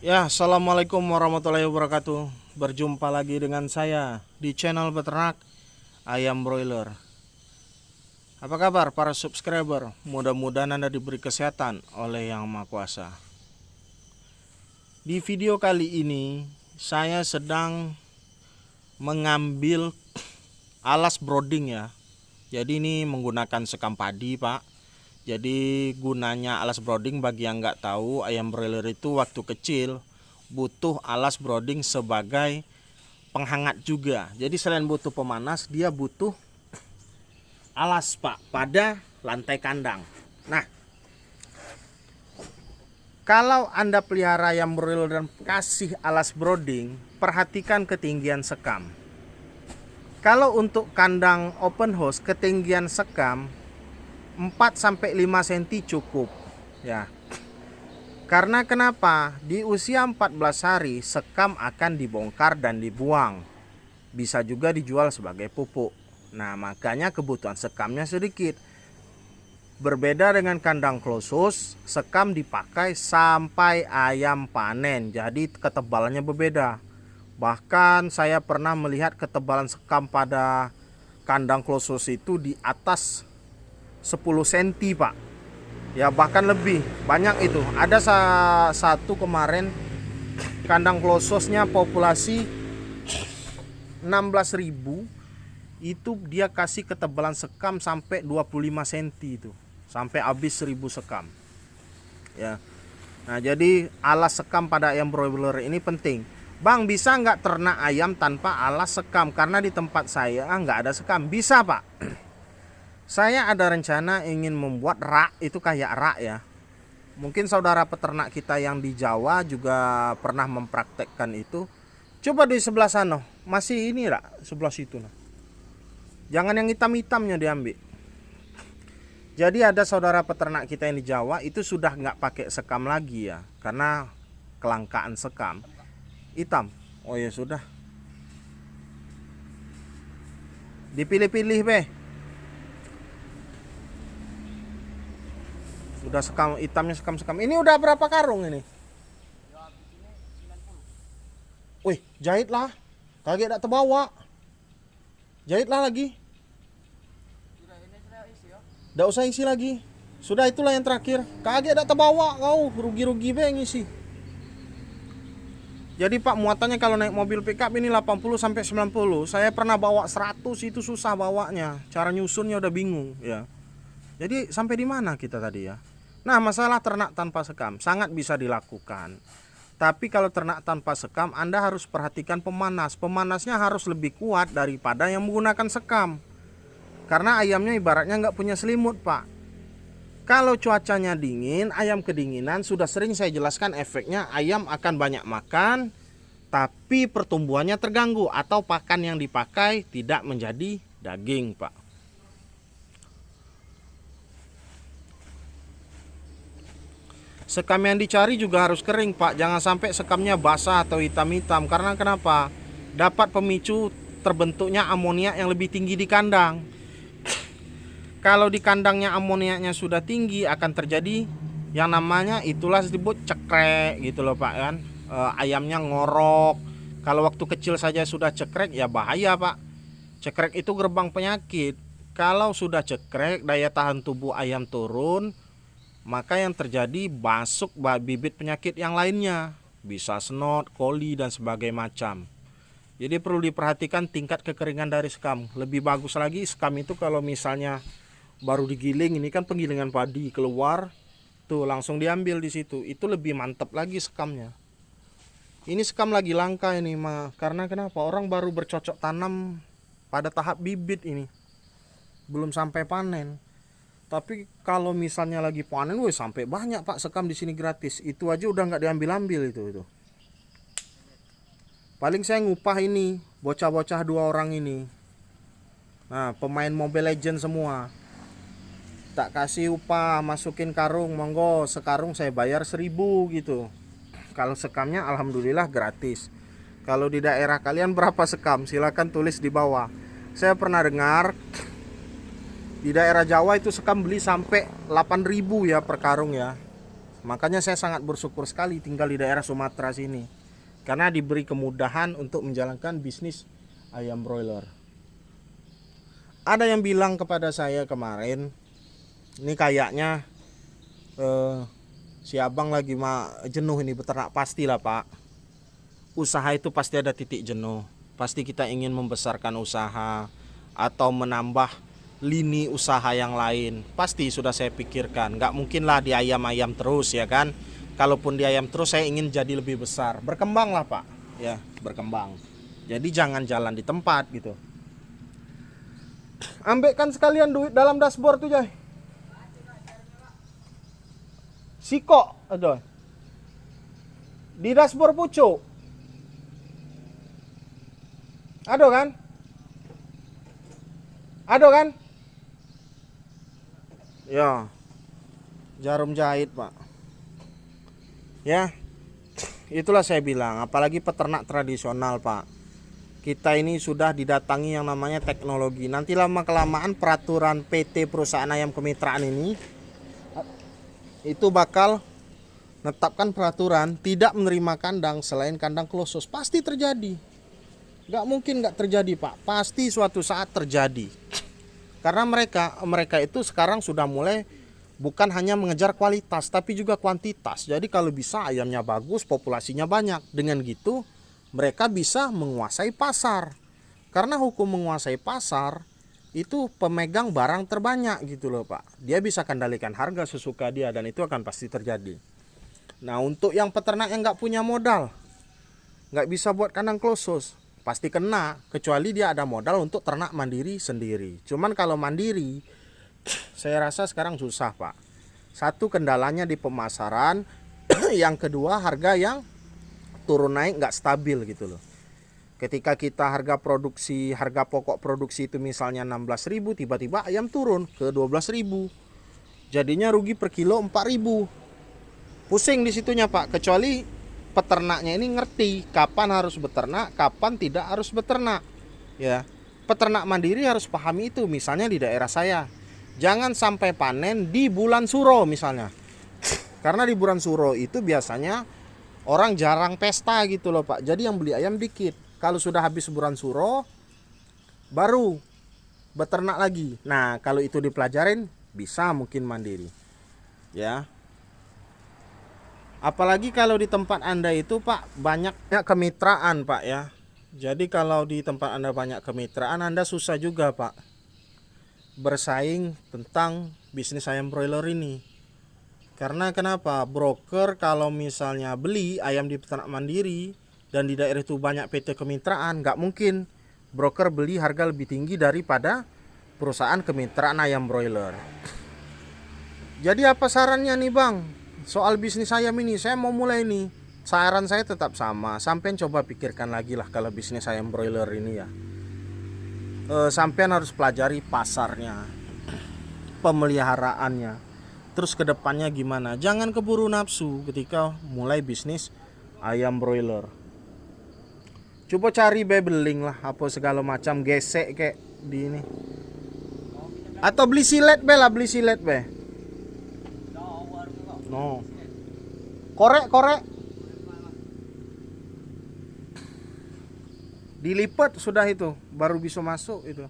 Ya, assalamualaikum warahmatullahi wabarakatuh. Berjumpa lagi dengan saya di channel peternak ayam broiler. Apa kabar para subscriber? Mudah-mudahan Anda diberi kesehatan oleh Yang Maha Kuasa. Di video kali ini saya sedang mengambil alas brooding ya. Jadi ini menggunakan sekam padi, Pak. Jadi gunanya alas brooding, bagi yang nggak tahu, ayam broiler itu waktu kecil butuh alas brooding sebagai penghangat juga. Jadi selain butuh pemanas, dia butuh alas, Pak, pada lantai kandang. Nah, kalau Anda pelihara ayam broiler dan kasih alas brooding, perhatikan ketinggian sekam. Kalau untuk kandang open house, ketinggian sekam 4-5 cm cukup ya. Karena kenapa? Di usia 14 hari sekam akan dibongkar dan dibuang. Bisa juga dijual sebagai pupuk. Nah, makanya kebutuhan sekamnya sedikit. Berbeda dengan kandang close, sekam dipakai sampai ayam panen. Jadi ketebalannya berbeda. Bahkan saya pernah melihat ketebalan sekam pada kandang close itu di atas 10 cm, Pak. Ya, bahkan lebih banyak itu. Ada satu kemarin kandang klososnya populasi 16.000, itu dia kasih ketebalan sekam sampai 25 cm itu. Sampai habis 1000 sekam. Ya. Nah, jadi alas sekam pada ayam broiler ini penting. Bang, bisa nggak ternak ayam tanpa alas sekam? Karena di tempat saya nggak ada sekam. Bisa, Pak. Saya ada rencana ingin membuat rak, itu kayak rak ya. Mungkin saudara peternak kita yang di Jawa juga pernah mempraktekkan itu. Coba di sebelah sana, masih ini rak, sebelah situ. Nah. Jangan yang hitam-hitamnya diambil. Jadi ada saudara peternak kita yang di Jawa itu sudah nggak pakai sekam lagi ya, karena kelangkaan sekam. Hitam. Oh ya sudah. Dipilih-pilih be. Udah sekam hitamnya, sekam-sekam. Ini udah berapa karung ini? Wih, jahitlah. Kaget tak terbawa. Jahitlah lagi. Tidak usah isi lagi. Sudah, itulah yang terakhir. Kaget tak terbawa kau. Rugi-rugi be ngisi. Jadi Pak, muatannya kalau naik mobil pickup ini 80-90. Saya pernah bawa 100, itu susah bawanya. Cara nyusunnya udah bingung ya. Jadi sampai di mana kita tadi ya? Nah, masalah ternak tanpa sekam sangat bisa dilakukan. Tapi kalau ternak tanpa sekam, Anda harus perhatikan pemanas. Pemanasnya harus lebih kuat daripada yang menggunakan sekam. Karena ayamnya ibaratnya nggak punya selimut, Pak. Kalau cuacanya dingin, ayam kedinginan, sudah sering saya jelaskan efeknya, ayam akan banyak makan, tapi pertumbuhannya terganggu atau pakan yang dipakai tidak menjadi daging, Pak. Sekam yang dicari juga harus kering, Pak. Jangan sampai sekamnya basah atau hitam-hitam. Karena kenapa? Dapat pemicu terbentuknya amonia yang lebih tinggi di kandang. Kalau di kandangnya amoniaknya sudah tinggi, akan terjadi yang namanya itulah disebut cekrek gitu loh, Pak kan. Ayamnya ngorok. Kalau waktu kecil saja sudah cekrek, ya bahaya, Pak. Cekrek itu gerbang penyakit. Kalau sudah cekrek, daya tahan tubuh ayam turun, maka yang terjadi masuk bibit penyakit yang lainnya, bisa snot, coli dan sebagainya macam. Jadi perlu diperhatikan tingkat kekeringan dari sekam. Lebih bagus lagi sekam itu kalau misalnya baru digiling, ini kan penggilingan padi keluar tuh langsung diambil di situ, itu lebih mantap lagi sekamnya. Ini sekam lagi langka ini mah, karena kenapa? Orang baru bercocok tanam pada tahap bibit ini, belum sampai panen. Tapi kalau misalnya lagi panen, wih sampai banyak Pak sekam di sini gratis. Itu aja udah nggak diambil-ambil itu. Paling saya ngupah ini bocah-bocah 2 orang ini. Nah, pemain Mobile Legend semua. Tak kasih upah, masukin karung, monggo sekarung saya bayar 1000 gitu. Kalau sekamnya alhamdulillah gratis. Kalau di daerah kalian berapa sekam? Silahkan tulis di bawah. Saya pernah dengar di daerah Jawa itu sekam beli sampai 8.000 ya per karung ya. Makanya saya sangat bersyukur sekali tinggal di daerah Sumatera sini, karena diberi kemudahan untuk menjalankan bisnis ayam broiler. Ada yang bilang kepada saya kemarin, ini kayaknya si abang lagi jenuh ini beternak. Pastilah Pak, usaha itu pasti ada titik jenuh. Pasti kita ingin membesarkan usaha atau menambah lini usaha yang lain. Pasti sudah saya pikirkan, nggak mungkin lah di ayam-ayam terus ya kan. Kalaupun di ayam terus, saya ingin jadi lebih besar, berkembang lah Pak, ya berkembang. Jadi jangan jalan di tempat gitu. Ambilkan sekalian duit dalam dashboard tuh Jay. Siko, aduh. Di dashboard pucuk. Ada kan? Ada kan? Ya. Jarum jahit, Pak. Ya. Itulah saya bilang, apalagi peternak tradisional, Pak. Kita ini sudah didatangi yang namanya teknologi. Nanti lama kelamaan peraturan PT perusahaan ayam kemitraan ini itu bakal menetapkan peraturan tidak menerima kandang selain kandang close. Pasti terjadi. Gak mungkin gak terjadi Pak. Pasti suatu saat terjadi. Karena mereka itu sekarang sudah mulai bukan hanya mengejar kualitas tapi juga kuantitas. Jadi kalau bisa ayamnya bagus, populasinya banyak. Dengan gitu mereka bisa menguasai pasar. Karena hukum menguasai pasar itu pemegang barang terbanyak gitu loh Pak. Dia bisa kendalikan harga sesuka dia dan itu akan pasti terjadi. Nah untuk yang peternak yang nggak punya modal, nggak bisa buat kandang close, pasti kena. Kecuali dia ada modal untuk ternak mandiri sendiri. Cuman kalau mandiri, saya rasa sekarang susah Pak. Satu, kendalanya di pemasaran. Yang kedua, harga yang turun naik nggak stabil gitu loh. Ketika kita harga pokok produksi itu misalnya 16.000, tiba-tiba ayam turun ke 12.000. Jadinya rugi per kilo 4.000. Pusing di situnya Pak, kecuali peternaknya ini ngerti kapan harus beternak, kapan tidak harus beternak. Ya. Peternak mandiri harus pahami itu. Misalnya di daerah saya, jangan sampai panen di bulan suro misalnya. Karena di bulan suro itu biasanya orang jarang pesta gitu loh Pak. Jadi yang beli ayam dikit. Kalau sudah habis bulan suro, baru beternak lagi. Nah, kalau itu dipelajarin, bisa mungkin mandiri. Ya. Apalagi kalau di tempat Anda itu Pak, banyaknya kemitraan Pak ya. Jadi kalau di tempat Anda banyak kemitraan, Anda susah juga Pak bersaing tentang bisnis ayam broiler ini. Karena kenapa? Broker kalau misalnya beli ayam di peternak mandiri dan di daerah itu banyak PT kemitraan, nggak mungkin broker beli harga lebih tinggi daripada perusahaan kemitraan ayam broiler. Jadi apa sarannya nih Bang? Soal bisnis ayam ini, saya mau mulai nih. Saran saya tetap sama, sampean coba pikirkan lagi lah kalau bisnis ayam broiler ini ya. Sampean harus pelajari pasarnya, pemeliharaannya, terus kedepannya gimana. Jangan keburu nafsu ketika mulai bisnis ayam broiler. Coba cari bebeling lah, apa segala macam, gesek kayak di ini. Atau beli silet be lah, beli silet be. No. Korek. Dilipat sudah itu, baru bisa masuk itu.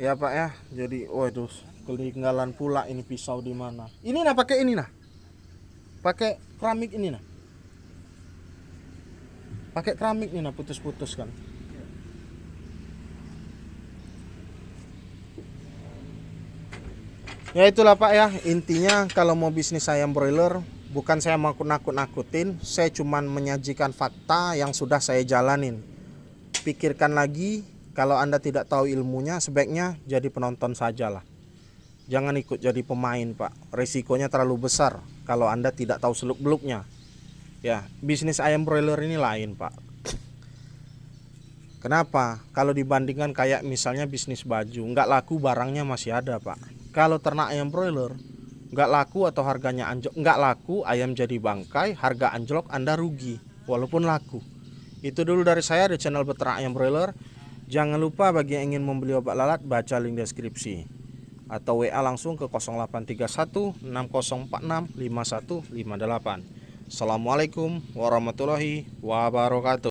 Ya Pak ya, jadi waduh, ketinggalan pula ini pisau di mana. Ini nah pakai ini nah. Pakai keramik ini nah. Pakai keramik nih nah, putus-putus kan. Ya itulah Pak ya, intinya kalau mau bisnis ayam broiler, bukan saya mau nakut-nakutin, saya cuman menyajikan fakta yang sudah saya jalanin. Pikirkan lagi, kalau Anda tidak tahu ilmunya, sebaiknya jadi penonton sajalah. Jangan ikut jadi pemain Pak, risikonya terlalu besar kalau Anda tidak tahu seluk-beluknya. Ya, bisnis ayam broiler ini lain Pak. Kenapa? Kalau dibandingkan kayak misalnya bisnis baju, nggak laku barangnya masih ada Pak. Kalau ternak ayam broiler, nggak laku atau harganya anjlok, nggak laku ayam jadi bangkai, harga anjlok Anda rugi, walaupun laku. Itu dulu dari saya di channel Beternak Ayam Broiler. Jangan lupa bagi yang ingin membeli obat lalat, baca link deskripsi. atau WA langsung ke 0831 6046 5158. Assalamualaikum warahmatullahi wabarakatuh.